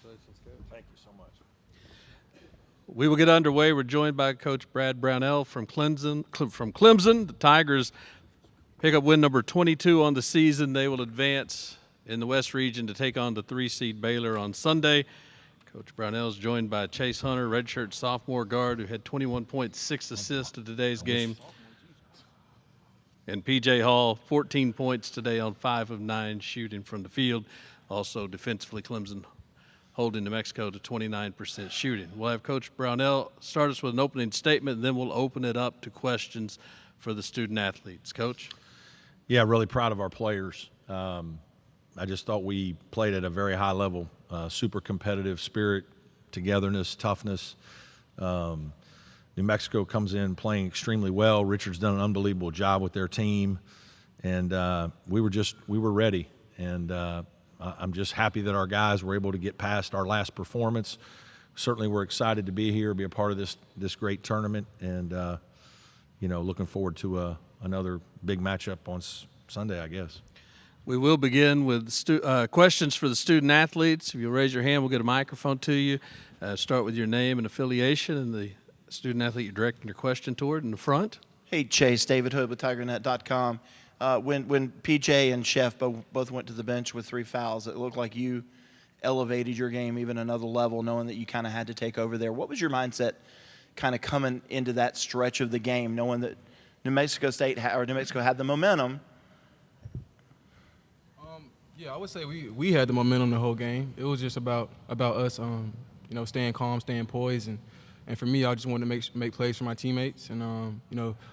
Congratulations, Coach. Thank you so much. We will get underway. We're joined by Coach Brad Brownell from Clemson. The Tigers pick up win number 22 on the season. They will advance in the West region to take on the 3-seed Baylor on Sunday. Coach Brownell is joined by Chase Hunter, redshirt sophomore guard, who had 21.6 assists in today's game. And P.J. Hall, 14 points today on 5 of 9 shooting from the field. Also defensively, Clemson holding New Mexico to 29% shooting. We'll have Coach Brownell start us with an opening statement, and then we'll open it up to questions for the student athletes. Coach? Yeah, really proud of our players. I just thought we played at a very high level, super competitive spirit, togetherness, toughness. New Mexico comes in playing extremely well. Richard's done an unbelievable job with their team, and we were ready. And I'm just happy that our guys were able to get past our last performance. Certainly, we're excited to be here, be a part of this great tournament, and looking forward to another big matchup on Sunday, I guess. We will begin with questions for the student athletes. If you'll raise your hand, we'll get a microphone to you. Start with your name and affiliation and the student athlete you're directing your question toward in the front. Hey, Chase, David Hood with TigerNet.com. When PJ and Chef both went to the bench with 3 fouls, it looked like you elevated your game even another level, knowing that you kind of had to take over there. What was your mindset kind of coming into that stretch of the game, knowing that New Mexico had the momentum? Yeah, I would say we had the momentum the whole game. It was just about us, staying calm, staying poised, and for me, I just wanted to make plays for my teammates, and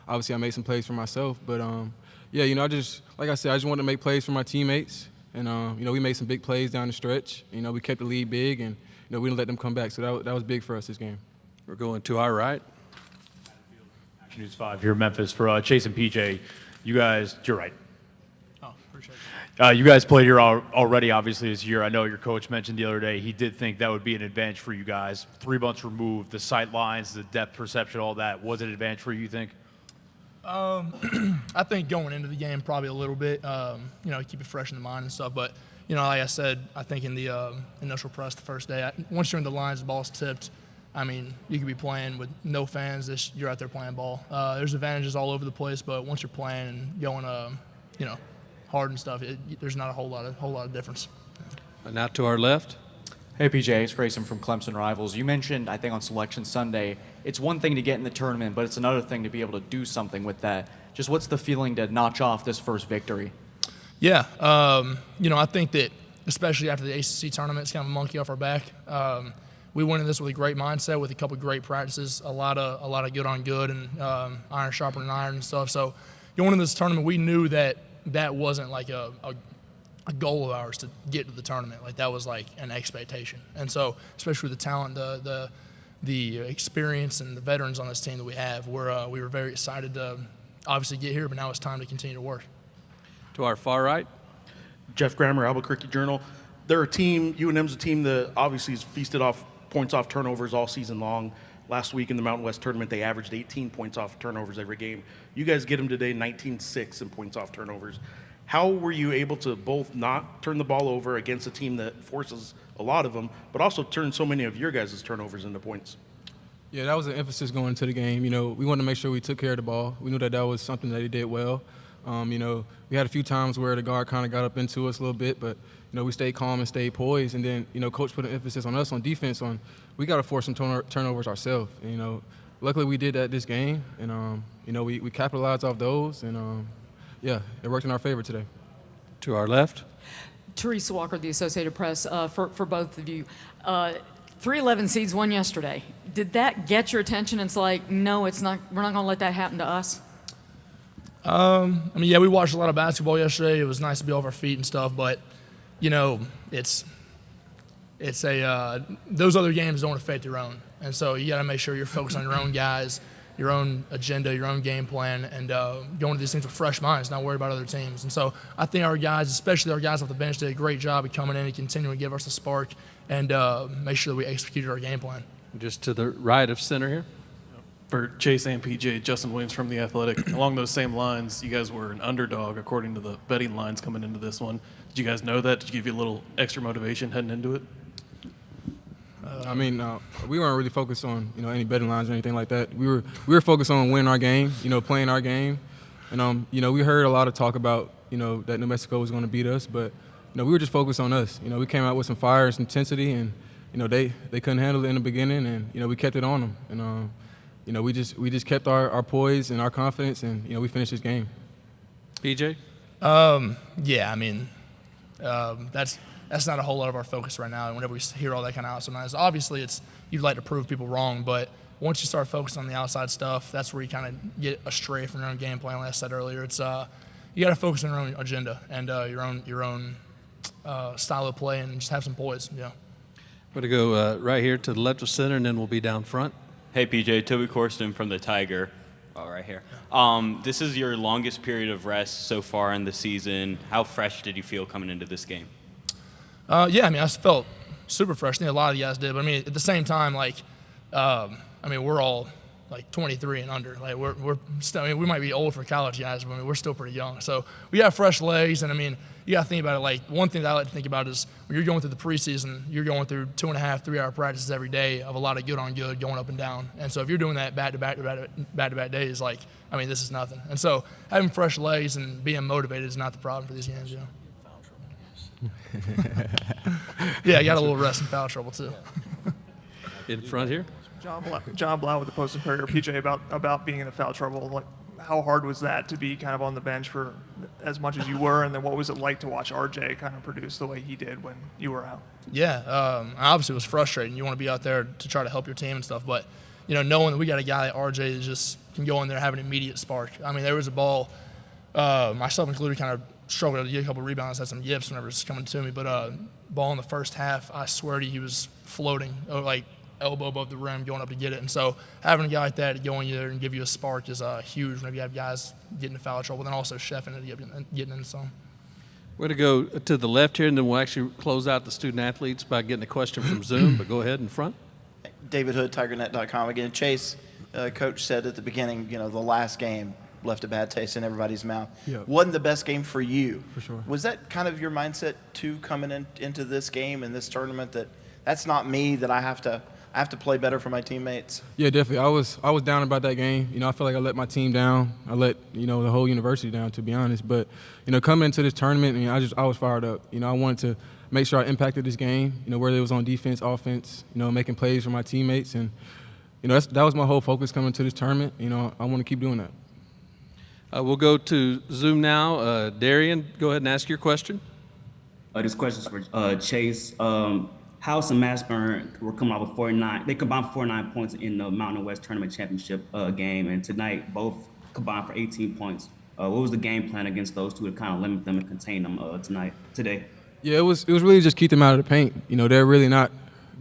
obviously I made some plays for myself. But I just wanted to make plays for my teammates, and we made some big plays down the stretch. We kept the lead big, and we didn't let them come back. So that was big for us this game. We're going to our right. Action News 5 here in Memphis for Chase and PJ. You guys, you're right. You guys played here already, obviously, this year. I know your coach mentioned the other day he did think that would be an advantage for you guys. 3 months removed, the sight lines, the depth perception, all that. Was it an advantage for you, you think? I think going into the game probably a little bit, keep it fresh in the mind and stuff. But, like I said, I think in the initial press the first day, once you're in the lines, the ball's tipped. I mean, you could be playing with no fans. You're out there playing ball. There's advantages all over the place, but once you're playing and going, hard and stuff, there's not a whole lot of difference. And now to our left. Hey, PJ, it's Grayson from Clemson Rivals. You mentioned, I think on Selection Sunday, it's one thing to get in the tournament, but it's another thing to be able to do something with that. Just what's the feeling to notch off this first victory? Yeah, I think that especially after the ACC tournament, it's kind of a monkey off our back. We went in this with a great mindset, with a couple of great practices, a lot of good on good, and iron sharpening iron and stuff. So going into this tournament, we knew that wasn't like a goal of ours to get to the tournament. Like that was like an expectation. And so, especially with the talent, the experience and the veterans on this team that we have, we were very excited to obviously get here, but now it's time to continue to work. To our far right. Jeff Grammer, Albuquerque Journal. They're a team, UNM's a team that obviously has feasted off points off turnovers all season long. Last week in the Mountain West tournament, they averaged 18 points off turnovers every game. You guys get them today, 19-6 in points off turnovers. How were you able to both not turn the ball over against a team that forces a lot of them, but also turn so many of your guys' turnovers into points? Yeah, that was an emphasis going into the game. We wanted to make sure we took care of the ball. We knew that was something that he did well. We had a few times where the guard kind of got up into us a little bit, but we stayed calm and stayed poised. And then Coach put an emphasis on us on defense. We got to force some turnovers ourselves. Luckily we did that this game, and we capitalized off those, and it worked in our favor today. To our left. Teresa Walker, the Associated Press, for both of you. 3-11 seeds won yesterday. Did that get your attention? It's like, no, it's not. We're not going to let that happen to us. We watched a lot of basketball yesterday. It was nice to be off our feet and stuff, but it's those other games don't affect your own, and so you got to make sure you're focused on your own guys, your own agenda, your own game plan, and going to these things with fresh minds, not worry about other teams. And so I think our guys, especially our guys off the bench, did a great job of coming in and continuing to give us a spark and make sure that we executed our game plan. Just to the right of center here. For Chase and PJ, Justin Williams from The Athletic. Along those same lines, you guys were an underdog according to the betting lines coming into this one. Did you guys know that? Did you give you a little extra motivation heading into it? We weren't really focused on any betting lines or anything like that. We were focused on winning our game, playing our game, and we heard a lot of talk about that New Mexico was going to beat us, but we were just focused on us. We came out with some fire and some intensity, and they couldn't handle it in the beginning, and we kept it on them, and we just kept our poise and our confidence, and we finished this game. PJ? That's not a whole lot of our focus right now. And whenever we hear all that kind of outside noise, obviously you'd like to prove people wrong, but once you start focusing on the outside stuff, that's where you kind of get astray from your own game plan. Like I said earlier, it's you got to focus on your own agenda and your own style of play, and just have some poise. Yeah. We're going to go right here to the left of center, and then we'll be down front. Hey, PJ, Toby Corsten from the Tiger. Right here. This is your longest period of rest so far in the season. How fresh did you feel coming into this game? I felt super fresh. I think a lot of you guys did. But at the same time, we're all 23 and under. We're still, we might be old for college guys, but we're still pretty young. So we have fresh legs, and you got to think about it. One thing that I like to think about is when you're going through the preseason, you're going through 2.5, 3 hour practices every day of a lot of good on good going up and down. And so if you're doing that back to back days, this is nothing. And so having fresh legs and being motivated is not the problem for these games, Yeah, you got a little rest and foul trouble too. In front here. John Blau with the Post and Courier. PJ, about being in the foul trouble. How hard was that to be kind of on the bench for as much as you were, and then what was it like to watch RJ kind of produce the way he did when you were out? Yeah, obviously it was frustrating. You want to be out there to try to help your team and stuff, but knowing that we got a guy like RJ that just can go in there and have an immediate spark. There was a ball, myself included, kind of struggled to get a couple rebounds, had some yips whenever it was coming to me, but ball in the first half, I swear to you, he was floating, elbow above the rim, going up to get it. And so having a guy like that to go in there and give you a spark is huge whenever you have guys getting into foul trouble, then also chefing it, getting into some. We're going to go to the left here, and then we'll actually close out the student athletes by getting a question from Zoom, but go ahead in front. David Hood, TigerNet.com. Again, Chase, Coach said at the beginning, the last game left a bad taste in everybody's mouth. Yep. Wasn't the best game for you. For sure. Was that kind of your mindset too, coming into this game and this tournament, that's not me, that I have to play better for my teammates? Yeah, definitely. I was down about that game. I feel like I let my team down. I let the whole university down, to be honest. But coming into this tournament, I was fired up. I wanted to make sure I impacted this game. Whether it was on defense, offense. Making plays for my teammates, and that was my whole focus coming to this tournament. I want to keep doing that. We'll go to Zoom now. Darian, go ahead and ask your question. This question is for Chase. House and Mashburn were coming off of 49. They combined 49 points in the Mountain West Tournament Championship game, and tonight both combined for 18 points. What was the game plan against those two to kind of limit them and contain them today? Yeah, it was really just keep them out of the paint. They're really not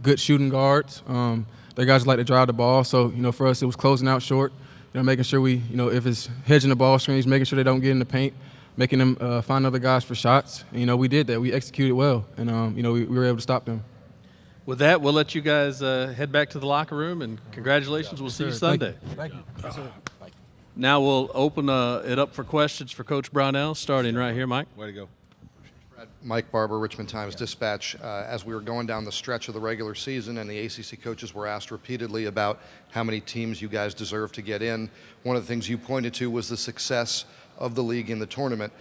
good shooting guards. Their guys like to drive the ball, so for us it was closing out short. Making sure we, if it's hedging the ball screens, making sure they don't get in the paint, making them find other guys for shots. And, we did that. We executed well, and, we were able to stop them. With that, we'll let you guys head back to the locker room, and congratulations. We'll see you Sunday. Thank you. Now we'll open it up for questions for Coach Brownell, starting right here, Mike. Way to go. Mike Barber, Richmond Times-Dispatch. As we were going down the stretch of the regular season and the ACC coaches were asked repeatedly about how many teams you guys deserve to get in, one of the things you pointed to was the success of the league in the tournament.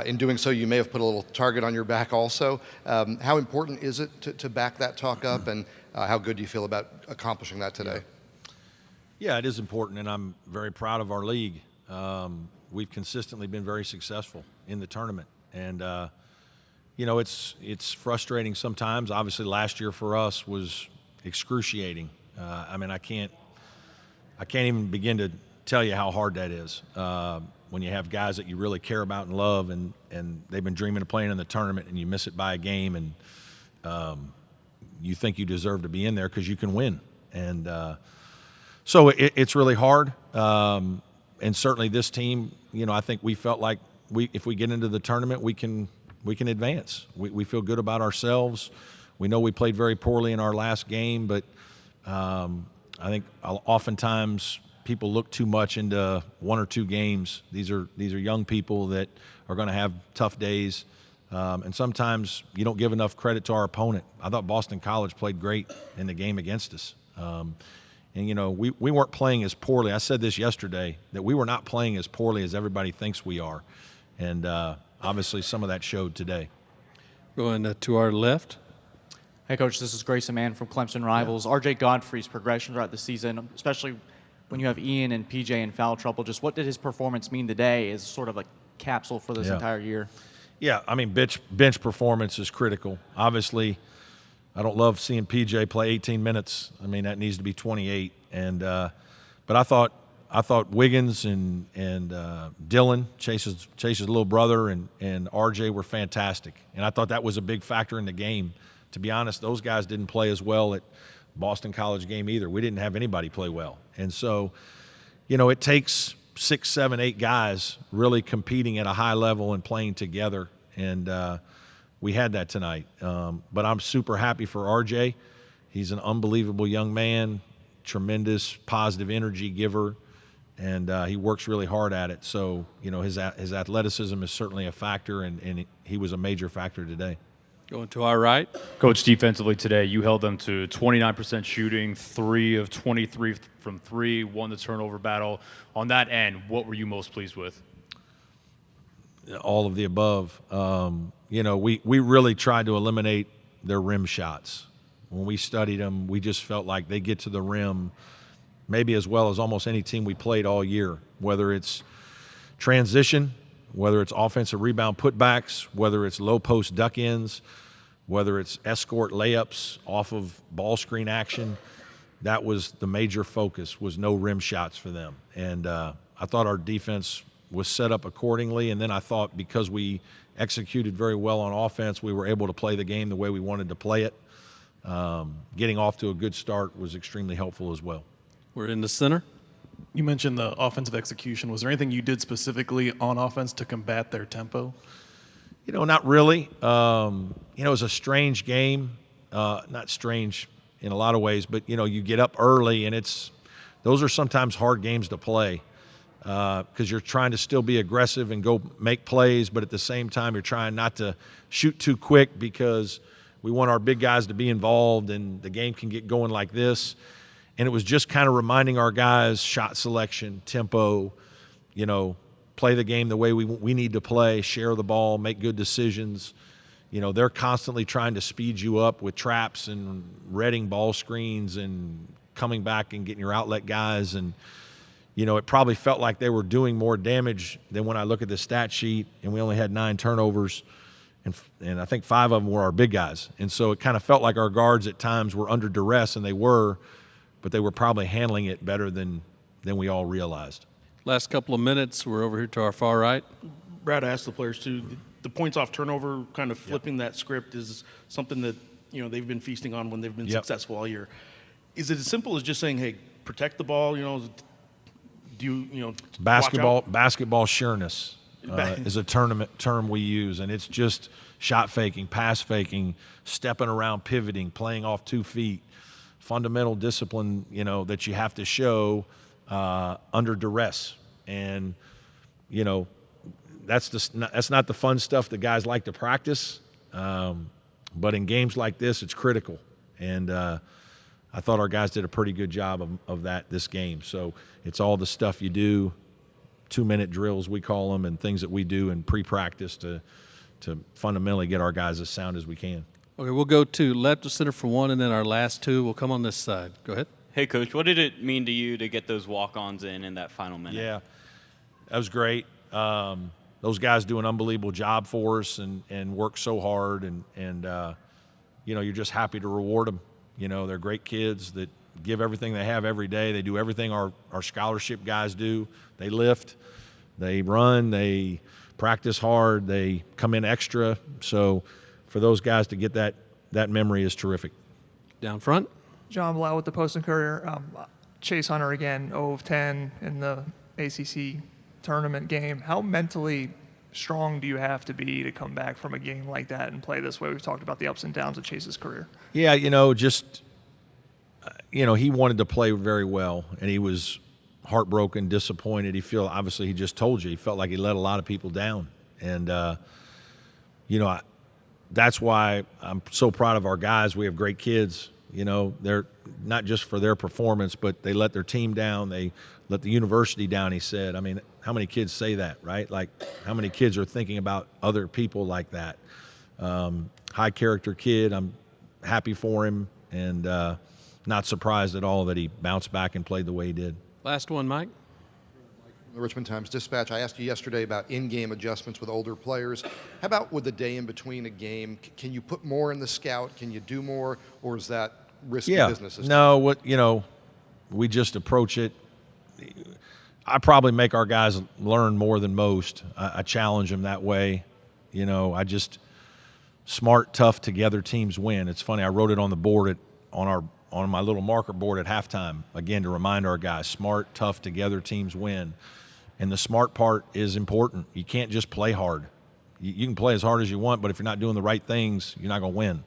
In doing so, you may have put a little target on your back also. How important is it to back that talk up, and how good do you feel about accomplishing that today? Yeah, it is important, and I'm very proud of our league. We've consistently been very successful in the tournament, and it's frustrating sometimes. Obviously, last year for us was excruciating. I can't even begin to tell you how hard that is when you have guys that you really care about and love, and they've been dreaming of playing in the tournament, and you miss it by a game, and you think you deserve to be in there because you can win. And so it's really hard. And certainly this team, I think we felt like if we get into the tournament, we can advance. We feel good about ourselves. We know we played very poorly in our last game, but I think oftentimes people look too much into 1 or 2 games. These are young people that are going to have tough days, and sometimes you don't give enough credit to our opponent. I thought Boston College played great in the game against us. And, you know, we weren't playing as poorly. I said this yesterday, that we were not playing as poorly as everybody thinks we are. And obviously some of that showed today. Going to our left. Hey, Coach, this is Grayson Mann from Clemson Rivals. RJ Godfrey's progression throughout the season, especially when you have Ian and PJ in foul trouble, just what did his performance mean today as sort of a capsule for this entire year? Yeah, I mean, bench performance is critical. Obviously, I don't love seeing PJ play 18 minutes. I mean, that needs to be 28. And but I thought Wiggins and Dylan, Chase's little brother, and RJ were fantastic. And I thought that was a big factor in the game. To be honest, those guys didn't play as well at Boston College game either. We didn't have anybody play well. And so, you know, it takes 6, 7, 8 guys really competing at a high level and playing together. And we had that tonight. But I'm super happy for RJ. He's an unbelievable young man, tremendous positive energy giver, and he works really hard at it. So, you know, his athleticism is certainly a factor, and he was a major factor today. Going to our right. Coach, defensively today, you held them to 29% shooting, 3 of 23 from 3, won the turnover battle. On that end, what were you most pleased with? All of the above. You know, we really tried to eliminate their rim shots. When we studied them, we just felt like they get to the rim maybe as well as almost any team we played all year, whether it's transition, whether it's offensive rebound putbacks, whether it's low post duck ins, whether it's escort layups off of ball screen action. That was the major focus, was no rim shots for them. And I thought our defense was set up accordingly. And then I thought because we executed very well on offense, we were able to play the game the way we wanted to play it. Getting off to a good start was extremely helpful as well. We're in the center. You mentioned the offensive execution. Was there anything you did specifically on offense to combat their tempo? You know, not really. You know, it was a strange game. Not strange in a lot of ways, but, you know, you get up early, and those are sometimes hard games to play because you're trying to still be aggressive and go make plays, but at the same time you're trying not to shoot too quick because we want our big guys to be involved, and the game can get going like this. And it was just kind of reminding our guys shot selection, tempo, you know, play the game the way we need to play, share the ball, make good decisions. You know, they're constantly trying to speed you up with traps and reading ball screens and coming back and getting your outlet guys. And, you know, it probably felt like they were doing more damage than when I look at the stat sheet, and we only had 9 turnovers. And I think 5 of them were our big guys. And so it kind of felt like our guards at times were under duress, and they were, but they were probably handling it better than we all realized. Last couple of minutes, we're over here to our far right. Brad asked the players too. The points off turnover, kind of flipping that script, is something that, you know, they've been feasting on when they've been successful all year. Is it as simple as just saying, "Hey, protect the ball"? You know, do you know? Basketball sureness is a term we use, and it's just shot faking, pass faking, stepping around, pivoting, playing off 2 feet. Fundamental discipline, you know, that you have to show under duress. And, you know, that's not the fun stuff that guys like to practice. But in games like this, it's critical. And I thought our guys did a pretty good job of that this game. So it's all the stuff you do, 2-minute drills we call them, and things that we do in pre-practice to fundamentally get our guys as sound as we can. Okay, we'll go to left of center for 1, and then our last 2 will come on this side. Go ahead. Hey, Coach, what did it mean to you to get those walk-ons in that final minute? Yeah, that was great. Those guys do an unbelievable job for us and work so hard, and you know, you're just happy to reward them. You know, they're great kids that give everything they have every day. They do everything our scholarship guys do. They lift, they run, they practice hard, they come in extra. So for those guys to get that memory is terrific. Down front. John Blau with the Post and Courier. Chase Hunter again, 0 of 10 in the ACC tournament game. How mentally strong do you have to be to come back from a game like that and play this way? We've talked about the ups and downs of Chase's career. Yeah, you know, just, you know, he wanted to play very well, and he was heartbroken, disappointed. Obviously he just told you, he felt like he let a lot of people down. And, that's why I'm so proud of our guys. We have great kids. They're not just for their performance, but they let their team down. They let the university down, he said. I mean, how many kids say that, right? Like, how many kids are thinking about other people like that? High character kid. I'm happy for him, and not surprised at all that he bounced back and played the way he did. Last one, Mike. The Richmond Times-Dispatch. I asked you yesterday about in-game adjustments with older players. How about with the day in between a game? Can you put more in the scout? Can you do more, or is that risky business? No, we just approach it. I probably make our guys learn more than most. I challenge them that way. Smart, tough, together teams win. It's funny. I wrote it on the board on my little marker board at halftime, again, to remind our guys, smart, tough, together teams win. And the smart part is important. You can't just play hard. You can play as hard as you want, but if you're not doing the right things, you're not going to win.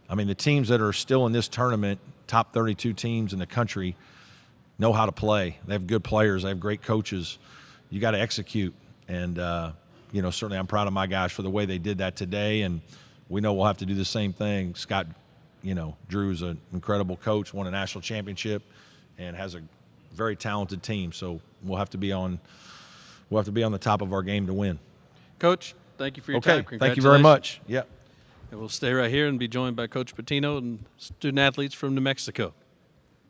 I mean, the teams that are still in this tournament, top 32 teams in the country, know how to play. They have good players. They have great coaches. You got to execute. And, certainly I'm proud of my guys for the way they did that today. And we know we'll have to do the same thing. Scott, Drew's an incredible coach, won a national championship, and has a very talented team. So we'll have to be on the top of our game to win. Coach, thank you for your time. Thank you very much. Yeah. And we'll stay right here and be joined by Coach Patino and student athletes from New Mexico.